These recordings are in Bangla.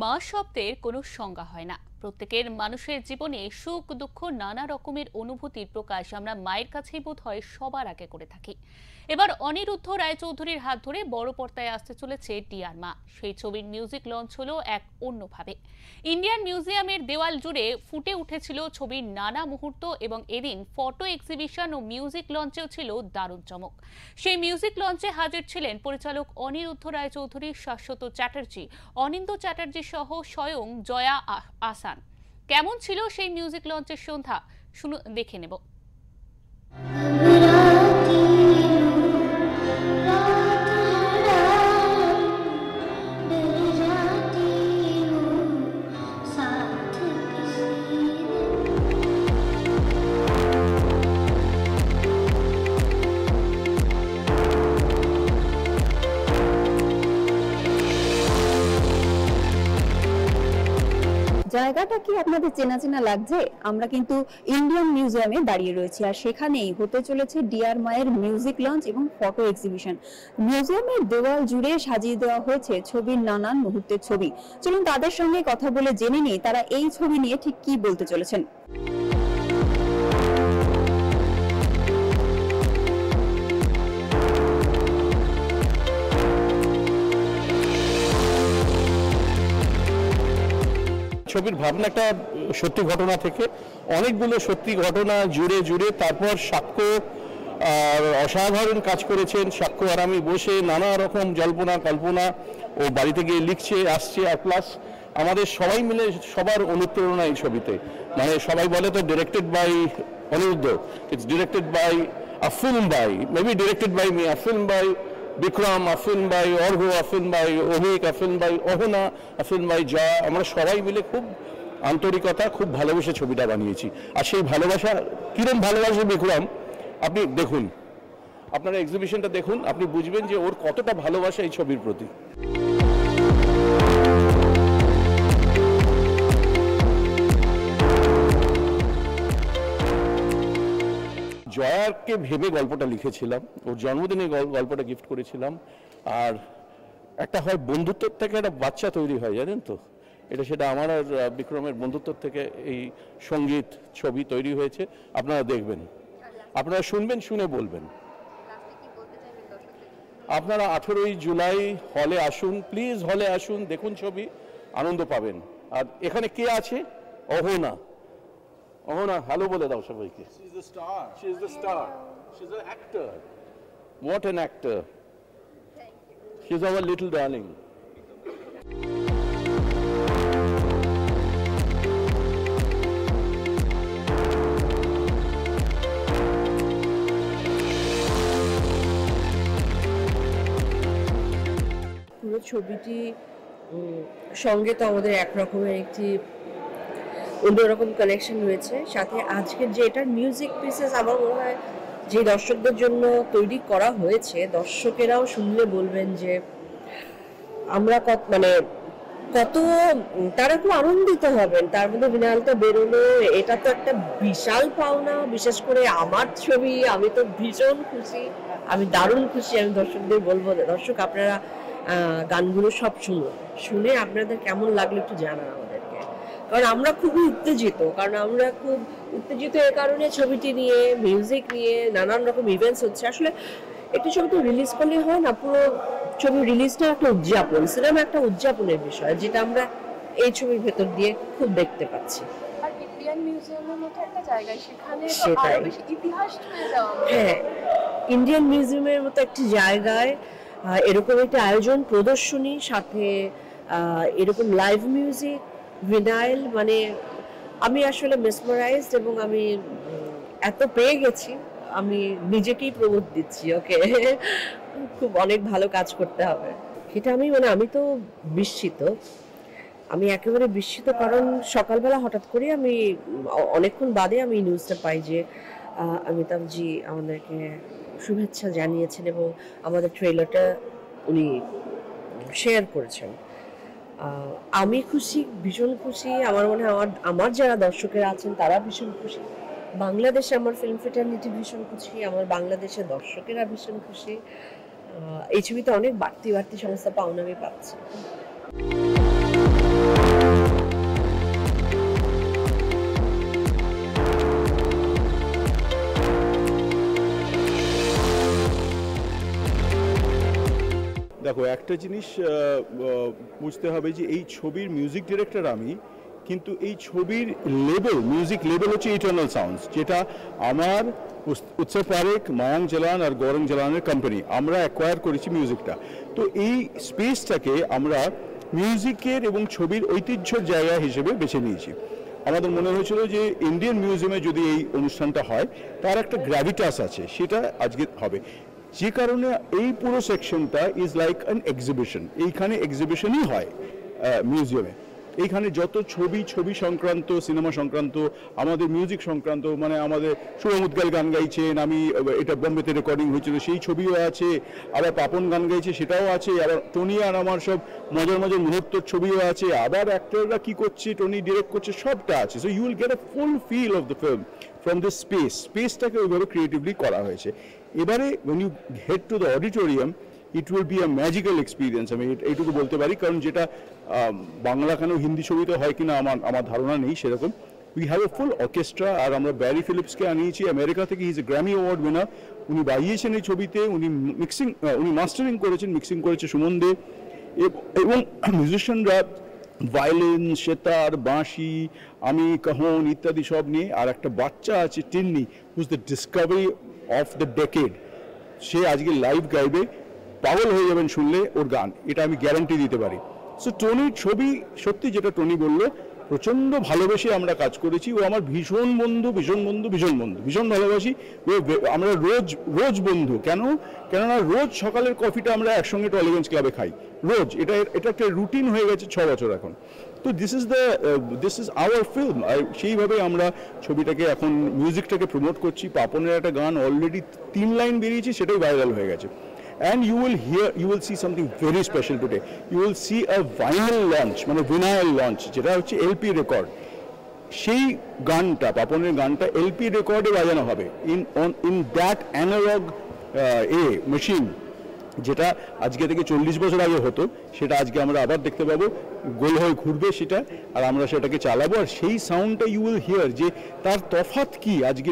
মা শব্দের কোনো সংজ্ঞা হয় না। প্রত্যেকের মানুষের জীবনে সুখ দুঃখ নানা রকমের অনুভূতির প্রকাশ আমরা মায়ের কাছেই বোধ হয় সবার আগে করে থাকি। এবার অনিরুদ্ধ রায়চৌধুরীর হাত ধরে বড় পর্দায় আসতে চলেছে ডিয়ার মা। সেই ছবির মিউজিক লঞ্চ হলো এক অন্যভাবে। ইন্ডিয়ান মিউজিয়ামের দেওয়াল জুড়ে ফুটে উঠেছিল ছবির নানা মুহূর্ত এবং এদিন ফটো এক্সিবিশন ও মিউজিক লঞ্চেও ছিল দারুণ চমক। সেই মিউজিক লঞ্চে হাজির ছিলেন পরিচালক অনিরুদ্ধ রায়চৌধুরী, শাশ্বত চ্যাটার্জি, অনিন্দ্য চ্যাটার্জি সহ স্বয়ং জয়া আসান। কেমন ছিল সেই মিউজিক লঞ্চের সন্ধ্যা দেখে নেব। জায়গাটা কি আপনাদের চেনা চেনা লাগছে? আমরা কিন্তু ইন্ডিয়ান মিউজিয়ামে দাঁড়িয়ে রয়েছি, আর সেখানেই হতে চলেছে ডিয়ার মায়ের মিউজিক লঞ্চ এবং ফটো এক্সিবিশন। মিউজিয়ামের দেওয়াল জুড়ে সাজিয়ে দেওয়া হয়েছে ছবির নানান মুহূর্তের ছবি। চলুন তাদের সঙ্গে কথা বলে জেনে নিই তারা এই ছবি নিয়ে ঠিক কি বলতে চলেছেন। ছবির ভাবনা একটা সত্যি ঘটনা থেকে অনেকগুলো সত্যি ঘটনা জুড়ে জুড়ে তারপর সাক্ষ্য অসাধারণ কাজ করেছেন। সাক্ষ্য আর আমি বসে নানা রকম জল্পনা কল্পনা ও বাড়িতে গিয়ে লিখছে আসছে, আর প্লাস আমাদের সবাই মিলে সবার অনুপ্রেরণা এই ছবিতে। মানে সবাই বলে তো directed by Anirudh, it's directed by a film by maybe directed by me, a film by Bikram, a film by Arghya, a film by Abhik, a film by Ahana, a film by Jaya. আমরা সবাই মিলে খুব আন্তরিকতা খুব ভালোবেসে ছবিটা বানিয়েছি। আর সেই ভালোবাসা কিরম ভালোবাসে বিক্রম আপনি দেখুন, আপনারা এক্সিবিশনটা দেখুন, আপনি বুঝবেন যে ওর কতটা ভালোবাসা এই ছবির প্রতি। জয়াকে ভেবে গল্পটা লিখেছিলাম, ওর জন্মদিনে গল্পটা গিফট করেছিলাম। আর একটা হয় বন্ধুত্বের থেকে একটা বাচ্চা তৈরি হয়, জানেন তো, সেটা আমার আর বিক্রমের বন্ধুত্বের থেকে এই সঙ্গীত ছবি তৈরি হয়েছে। আপনারা দেখবেন, আপনারা শুনবেন, শুনে বলবেন। আপনারা 18ই জুলাই হলে আসুন, প্লিজ হলে আসুন, দেখুন ছবি, আনন্দ পাবেন। আর এখানে কে আছে? অহনা। অহনা হ্যালো বলে দাও সবাইকে। She is the star. She is the star. She's an actor. What an actor. She's our little darling. পুরো ছবিটি সঙ্গে তো আমাদের একরকমের একটি অন্যরকম কানেকশন রয়েছে। সাথে আজকের যে এটার মিউজিক পিসেস আমার মনে হয় যে দর্শকদের জন্য তৈরি করা হয়েছে, দর্শকেরাও শুনলে বলবেন যে আমরা কত তারা খুব আনন্দিত হবেন। তার মধ্যে বিনালটা বেরোলো, এটা তো একটা বিশাল পাওনা। বিশেষ করে আমার ছবি, আমি তো ভীষণ খুশি, আমি দারুণ খুশি। আমি দর্শকদের বলবো, দর্শক আপনারা গানগুলো সব শুনে আপনাদের কেমন লাগলো একটু জানান আমাদেরকে। কারণ আমরা খুবই উত্তেজিত, এই কারণে ছবিটি নিয়ে, মিউজিক নিয়ে নানান রকম ইভেন্টস হচ্ছে। আসলে একটি ছবি তো রিলিজ করলে হয় না, পুরো ছবি রিলিজটা একটা উদযাপন, সিনেমা একটা উদযাপনের বিষয়, যেটা আমরা এই ছবির ভেতর দিয়ে খুব দেখতে পাচ্ছি। আর ইন্ডিয়ান মিউজিয়ামের মতো একটা জায়গায় সেখানে তো আরো বেশি ইতিহাস ছুঁয়ে যাওয়া। হ্যাঁ, ইন্ডিয়ান মিউজিয়ামের মতো একটি জায়গায় এরকম একটা আয়োজন, প্রদর্শনী, সাথে এরকম লাইভ মিউজিক, ভিনাইল, মানে আমি আসলে মেসমারাইজড এবং আমি এত পেয়ে গেছি, আমি নিজেকেই প্রবোধ দিচ্ছি ওকে খুব অনেক ভালো কাজ করতে হবে। সেটা আমি তো বিস্মিত, আমি একেবারে বিস্মিত। কারণ সকালবেলা হঠাৎ করে আমি অনেকক্ষণ বাদে আমি নিউজটা পাই যে অমিতাভজি আমাদেরকে শুভেচ্ছা জানিয়েছেন এবং আমাদের ট্রেলারটা উনি শেয়ার করেছেন। আমি খুশি, ভীষণ খুশি। আমার মনে হয় আমার যারা দর্শকেরা আছেন তারা ভীষণ খুশি। বাংলাদেশে আমার ফিল্ম ফ্রেটার্নিটি ভীষণ খুশি, আমার বাংলাদেশের দর্শকেরা ভীষণ খুশি। এই ছবিতে অনেক বাড়তি সমস্ত পাওনা আমি পাচ্ছি। দেখো একটা জিনিস বুঝতে হবে যে এই ছবির মিউজিক ডিরেক্টর আমি, কিন্তু এই ছবির লেবেল, মিউজিক লেবেল হচ্ছে ইটারনাল সাউন্ডস, যেটা আমার উৎসব পারেখ, মায়াঙ্ক জালান আর গৌরং জালানের কোম্পানি, আমরা অ্যাকোয়ার করেছি মিউজিকটা। তো এই স্পেসটাকে আমরা মিউজিকের এবং ছবির ঐতিহ্যের জায়গা হিসেবে বেছে নিয়েছি। আমাদের মনে হয়েছিল যে ইন্ডিয়ান মিউজিয়ামে যদি এই অনুষ্ঠানটা হয় তার একটা গ্র্যাভিটাস আছে, সেটা আজকে হবে, যে কারণে এই পুরো সেকশনটা ইজ লাইক অ্যান এক্সিবিশন। এইখানে এক্সিবিশনই হয় মিউজিয়ামে। এইখানে যত ছবি সংক্রান্ত, সিনেমা সংক্রান্ত, আমাদের মিউজিক সংক্রান্ত, মানে আমাদের শুভম উদ্গাল গান গাইছেন, আমি এটা বোম্বেতে রেকর্ডিং হয়েছিল সেই ছবিও আছে, আবার পাপন গান গাইছে সেটাও আছে, আবার টনি আর আমার সব মজার মুহূর্তের ছবিও আছে, আবার অ্যাক্টররা কি করছে, টনি ডিরেক্ট করছে, সবটা আছে। So you will get a full feel of the film from this স্পেসটাকে ওইভাবে ক্রিয়েটিভলি করা হয়েছে। এবারে when you head to the auditorium, it will be a magical experience, আমি এইটুকু বলতে পারি, কারণ যেটা বাংলা কেন হিন্দি ছবিতে হয় কিনা আমার ধারণা নেই সেরকম। We have a full orchestra, আর আমরা ব্যারি ফিলিপসকে আনিয়েছি আমেরিকা থেকে, he is a Grammy award winner, উনি বাজিয়েছেন এই ছবিতে, উনি মাস্টারিং করেছেন, মিক্সিং করেছে সুমন দে, এবং মিউজিশিয়ানরা ভায়োলিন, সেতার, বাঁশি, আমি কাহন ইত্যাদি সব নিয়ে। আর একটা বাচ্চা আছে Tinni, whose the discovery of the decade, সে আজকে লাইভ গাইবে, পাগল হয়ে যাবেন শুনলে ওর গান, এটা আমি গ্যারান্টি দিতে পারি। সো টনির ছবি সত্যি, যেটা টনি বললো, প্রচণ্ড ভালোবেসে আমরা কাজ করেছি। ও আমার ভীষণ বন্ধু, ভীষণ ভালোবাসি। আমরা রোজ বন্ধু। কেননা রোজ সকালের কফিটা আমরা একসঙ্গে টলিগঞ্জ ক্লাবে খাই, রোজ। এটা একটা রুটিন হয়ে গেছে 6 বছর এখন। তো দিস ইজ আওয়ার ফিল্ম। সেইভাবে আমরা ছবিটাকে এখন মিউজিকটাকে প্রমোট করছি। পাপনের একটা গান অলরেডি 3 লাইন বেরিয়েছে, সেটাই ভাইরাল হয়ে গেছে। And you will see something very special today. You will see a vinyl launch, মানে vinyl launch, যেটা হচ্ছে এলপি রেকর্ড। সেই গানটা, পাপনের গানটা এলপি রেকর্ডে বাজানো হবে in that analog মেশিন, যেটা আজকে থেকে 40 বছর আগে হতো, সেটা আজকে আমরা আবার দেখতে পাবো, গোল হয়ে ঘুরবে সেটা, আর আমরা সেটাকে চালাবো। আর সেই সাউন্ডটা ইউ উইল হিয়ার, যে তার তফাৎ কি আজকে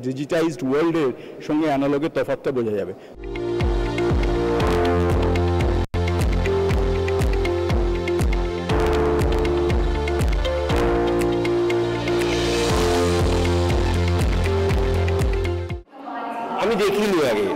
ডিজিটাইজড ওয়ার্ল্ডের সঙ্গে অ্যানালগের তফাৎটা বোঝা যাবে। আমি দেখিনি আগে,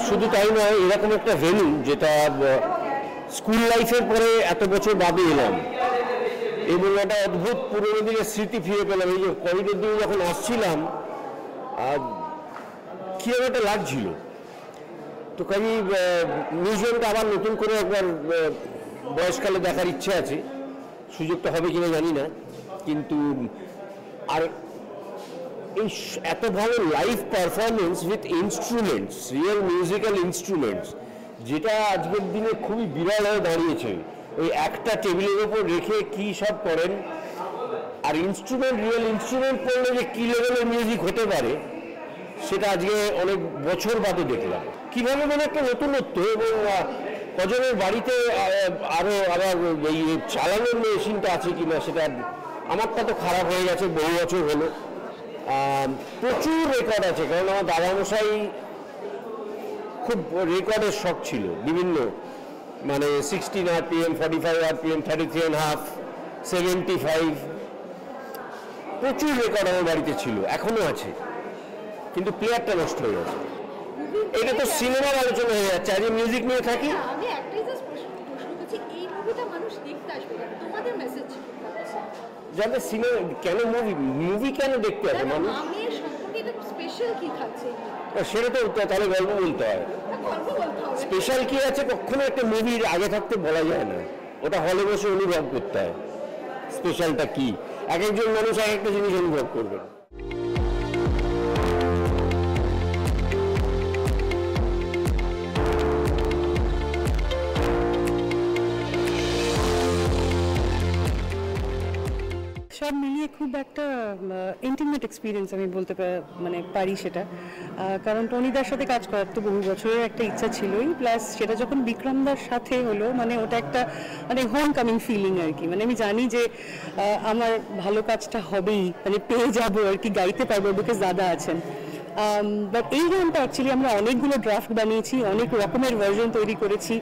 শুধু তাই নয়, এরকম একটা ভেন্যু যেটা স্কুল লাইফের পরে এত বছর বাদে এলাম, এবং একটা অদ্ভুত পুরোনো দিনের স্মৃতি ফিরে পেলাম। এই যে করিডোর দিয়ে যখন আসছিলাম, কীরকম একটা লাগছিল। তো কাজে মিউজিয়ামটা আবার নতুন করে একবার বয়সকালে দেখার ইচ্ছে আছে, সুযোগটা হবে কিনা জানি না। কিন্তু আর এই এত ভালো live performance with instruments, real musical instruments, যেটা আজকের দিনে খুবই বিরল হয়ে দাঁড়িয়েছে। ওই একটা টেবিলের ওপর রেখে কী সব করেন, আর রিয়েল ইনস্ট্রুমেন্ট পড়লে যে কী লেভেলের মিউজিক হতে পারে, সেটা আজকে অনেক বছর বাদে দেখলাম। কীভাবে মানে একটা নতুনত্ব, এবং কজনের বাড়িতে আরও আবার এই চালানোর মেশিনটা আছে কিনা, সেটা আমারটা তো খারাপ হয়ে গেছে, বহু বছর হলো। প্রচুর রেকর্ড আছে, কারণ আমার দাদামশাই খুব রেকর্ডের শখ ছিল, বিভিন্ন মানে 16 RPM, 45 RPM, 33.5, 75, প্রচুর রেকর্ড আমার বাড়িতে ছিল, এখনো আছে, কিন্তু প্লেয়ারটা নষ্ট হয়ে গেছে। এটা তো সিনেমার আলোচনা হয়ে যাচ্ছে, আজ মিউজিক নিয়ে থাকি। আমি একটাই জাস্ট প্রশ্ন করছি, এই মুভিটা মানুষ দেখতে আসবে, তোমাদের মেসেজ যাদের সিনেমা কেন, মুভি কেন দেখতে আসে মানুষ, আমি এর সম্পর্কে এটা স্পেশাল কি থাকছে, সেটা তো তাহলে গল্প বলতে হয়। গল্প বলতে হবে। স্পেশাল কি আছে কখনো একটা মুভির আগে থাকতে বলা যায় না, ওটা হলে বসে অনুভব করতে হয় স্পেশালটা কি। এক একজন মানুষ এক একটা জিনিস অনুভব করবে। সব মিলিয়ে খুব একটা ইন্টিমেট এক্সপিরিয়েন্স আমি বলতে পারি সেটা, কারণ টনিদার সাথে কাজ করার তো বহু বছরের একটা ইচ্ছা ছিলই, প্লাস সেটা যখন বিক্রমদার সাথে হলো মানে ওটা একটা মানে হোম কামিং ফিলিং আর কি। মানে আমি জানি যে আমার ভালো কাজটা হবেই, মানে পেয়ে যাবো আর কি, গাইতে পারবো বিকজ দাদা আছেন। বাট এই গানটা অ্যাকচুয়ালি আমরা অনেকগুলো ড্রাফট বানিয়েছি, অনেক রকমের ভার্জন তৈরি করেছি,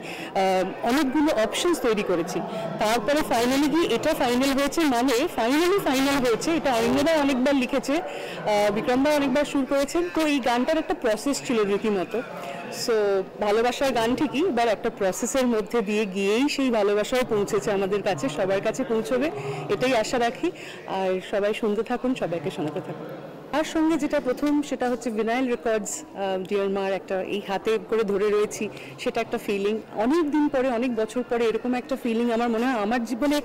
অনেকগুলো অপশনস তৈরি করেছি, তারপরে ফাইনালি গিয়ে এটা ফাইনাল হয়েছে, মানে ফাইনাল হয়েছে। এটা অরিন্দা অনেকবার লিখেছে, বিক্রমদা অনেকবার সুর করেছেন, তো এই গানটার একটা প্রসেস ছিল রীতিমতো। সো ভালোবাসার গান ঠিকই, এবার একটা প্রসেসের মধ্যে দিয়ে গিয়েই সেই ভালোবাসাও পৌঁছেছে আমাদের কাছে, সবার কাছে পৌঁছবে এটাই আশা রাখি। আর সবাই শুনতে থাকুন, সবাইকে শোনাতে থাকুন। আর সঙ্গে যেটা প্রথম সেটা হচ্ছে ভিনাইল রেকর্ডস, ডিয়ার মার একটা এই হাতে করে ধরে রয়েছি, সেটা একটা ফিলিং। অনেক দিন পরে, অনেক বছর পরে এরকম একটা ফিলিং আমার মনে হয় আমার জীবনে,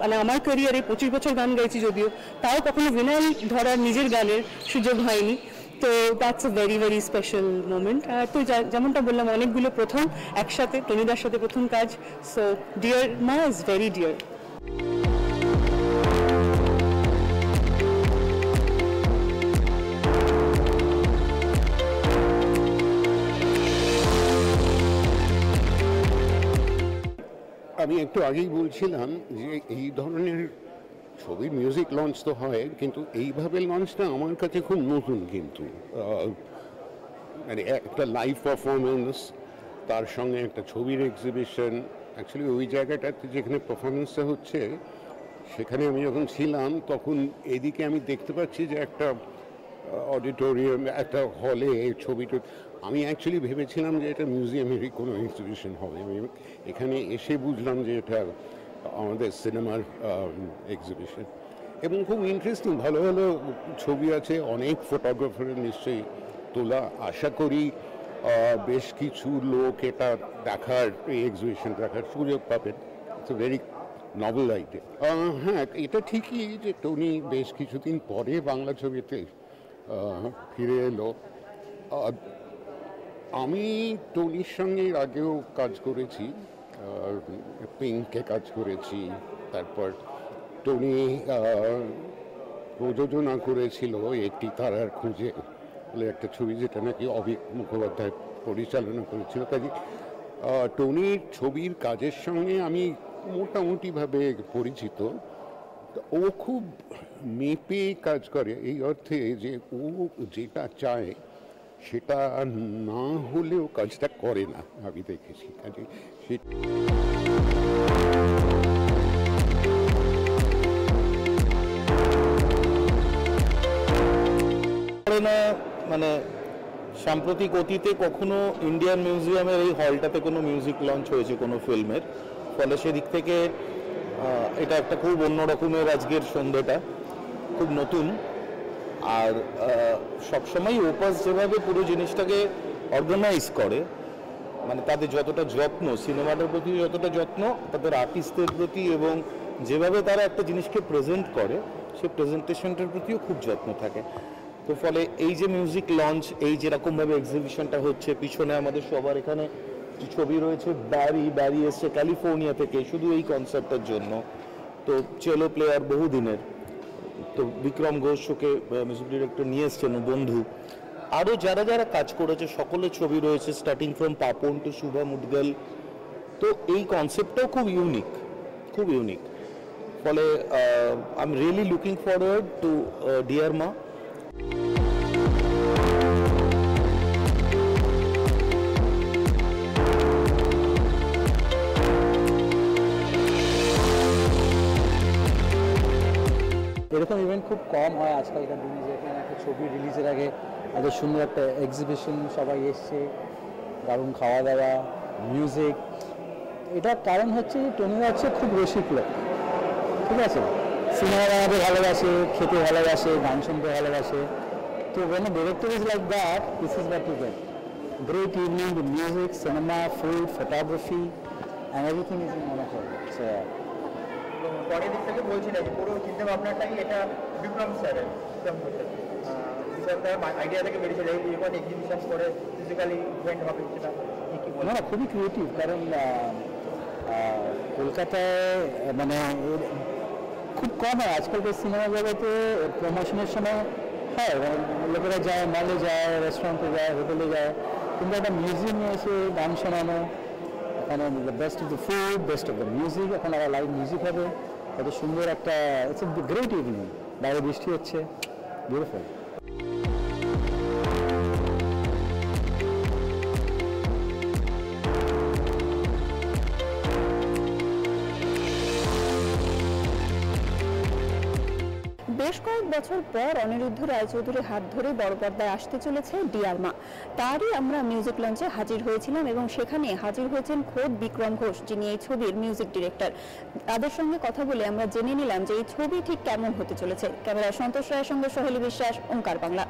মানে আমার ক্যারিয়ারে 25 বছর গান গাইছি যদিও, তাও কখনো ভিনাইল ধরার নিজের গানের সুযোগ হয়নি। তো that's a very very special moment. আর তো যেমনটা বললাম, অনেকগুলো প্রথম একসাথে, টনিদার সাথে প্রথম কাজ। সো ডিয়ার মা ইজ ভেরি ডিয়ার। আমি একটু আগেই বলছিলাম যে এই ধরনের ছবির মিউজিক লঞ্চ তো হয়, কিন্তু এইভাবে লঞ্চটা আমার কাছে খুব নতুন। কিন্তু মানে একটা লাইভ পারফরমেন্স, তার সঙ্গে একটা ছবির এক্সিবিশন। অ্যাকচুয়ালি ওই জায়গাটাতে যেখানে পারফরমেন্সটা হচ্ছে, সেখানে আমি যখন ছিলাম তখন এদিকে আমি দেখতে পাচ্ছি যে একটা অডিটোরিয়াম, একটা হলে ছবিটা। আমি অ্যাকচুয়ালি ভেবেছিলাম যে এটা মিউজিয়ামেরই কোনো এক্সিবিশন হবে। আমি এখানে এসে বুঝলাম যে এটা আমাদের সিনেমার এক্সিবিশন, এবং খুব ইন্টারেস্টিং, ভালো ভালো ছবি আছে, অনেক ফটোগ্রাফারের নিশ্চয়ই তোলা। আশা করি বেশ কিছু লোক এটা দেখার, এই এক্সিবিশন দেখার সুযোগ পাবেন। It's a very novel idea. হ্যাঁ, এটা ঠিকই যে টনি বেশ কিছুদিন পরে বাংলা ছবিতে ফিরে এলো। আমি টনির সঙ্গে আগেও কাজ করেছি, পিঙ্কে কাজ করেছি, তারপর টনি প্রযোজনা করেছিল একটি তারার খুঁজে বলে একটা ছবি, যেটা নাকি অভিক মুখোপাধ্যায় পরিচালনা করেছিল। কাজে টনির ছবির কাজের সঙ্গে আমি মোটামুটিভাবে পরিচিত। ও খুব মেপে কাজ করে, এই অর্থে যে ও যেটা চায় সেটা না হলেও কাজটা করে না, আমি দেখেছি। কাজে মানে সাম্প্রতিক অতীতে কখনো ইন্ডিয়ান মিউজিয়ামের এই হলটাতে কোনো মিউজিক লঞ্চ হয়েছে কোনো ফিল্মের, ফলে সেদিক থেকে এটা একটা খুব অন্য রকমের আজকের সন্ধ্যাটা, খুব নতুন। আর সবসময় ওপাস যেভাবে পুরো জিনিসটাকে অর্গানাইজ করে, মানে তাদের যতটা যত্ন, সিনেমাটার প্রতি যতটা যত্ন, তাদের আর্টিস্টদের প্রতি, এবং যেভাবে তারা একটা জিনিসকে প্রেজেন্ট করে, সেই প্রেজেন্টেশনটার প্রতিও খুব যত্ন থাকে। তো ফলে এই যে মিউজিক লঞ্চ, এই যেরকমভাবে এক্সিবিশনটা হচ্ছে, পিছনে আমাদের সবার এখানে ছবি রয়েছে, ব্যারি এসছে ক্যালিফোর্নিয়া থেকে শুধু এই কনসার্টটার জন্য। তো চেলো প্লেয়ার বহুদিনের, তো বিক্রম ঘোষ ওকে মিউজিক ডিরেক্টর নিয়ে এসছেন, বন্ধু। আরও যারা যারা কাজ করেছে সকলের ছবি রয়েছে, starting from Papon to Shubha Mudgal. তো এই কনসেপ্টটাও খুব ইউনিক, খুব ইউনিক। ফলে I am really looking forward to dear Maa. এরকম ইভেন্ট খুব কম হয় আজকালকার দিনে, যেখানে একটা ছবি রিলিজের আগে এত সুন্দর একটা এক্সিবিশন, সবাই এসছে, দারুণ খাওয়া দাওয়া, মিউজিক। এটার কারণ হচ্ছে টনিদা হচ্ছে খুব রসিক লোক, ঠিক আছে, সিনেমা বানাতে ভালোবাসে, খেতে ভালোবাসে, গান শুনতে ভালোবাসে। তো when a director is like that, this is what you get. Great evening with music, cinema, food, photography, and everything is in one of it. So পরের দিক থেকে বলছিলেন যে পুরো চিন্তা ভাবনাটাই এটা বিক্রম স্যারের, আইডিয়া থেকে বেরিয়েছে যখন এক্সিবিশন করে ফিজিক্যালি ইভেন্ট হবে, সেটা কি বলে? না, খুবই ক্রিয়েটিভ। কারণ কলকাতায় মানে খুব কম হয় আজকালকার সিনেমা জগতে। প্রমোশনের সময় হয়, লোকেরা যায়, মলে যায়, রেস্টুরেন্টে যায়, হোটেলে যায়, কিন্তু একটা মিউজিয়ামে এসে গান শোনানো, এখানে best of the food, best of the music, এখন আবার লাইভ মিউজিক হবে, কত সুন্দর একটা, ইটস এ গ্রেট ইভিনিং। বাইরে বৃষ্টি হচ্ছে, বিউটিফুল। বেশ কয়েক বছর পর অনিরুদ্ধ রায়চৌধুরীর হাত ধরে বড় পর্দায় আসতে চলেছে ডিয়ার মা। তারই আমরা মিউজিক লঞ্চে হাজির হয়েছিলাম এবং সেখানে হাজির হয়েছেন খোদ বিক্রম ঘোষ, যিনি এই ছবির মিউজিক ডিরেক্টর। তাদের সঙ্গে কথা বলে আমরা জেনে নিলাম যে এই ছবি ঠিক কেমন হতে চলেছে। ক্যামেরায় সন্তোষ রায়ের সঙ্গে সোহেলি বিশ্বাস, ওঙ্কার বাংলা।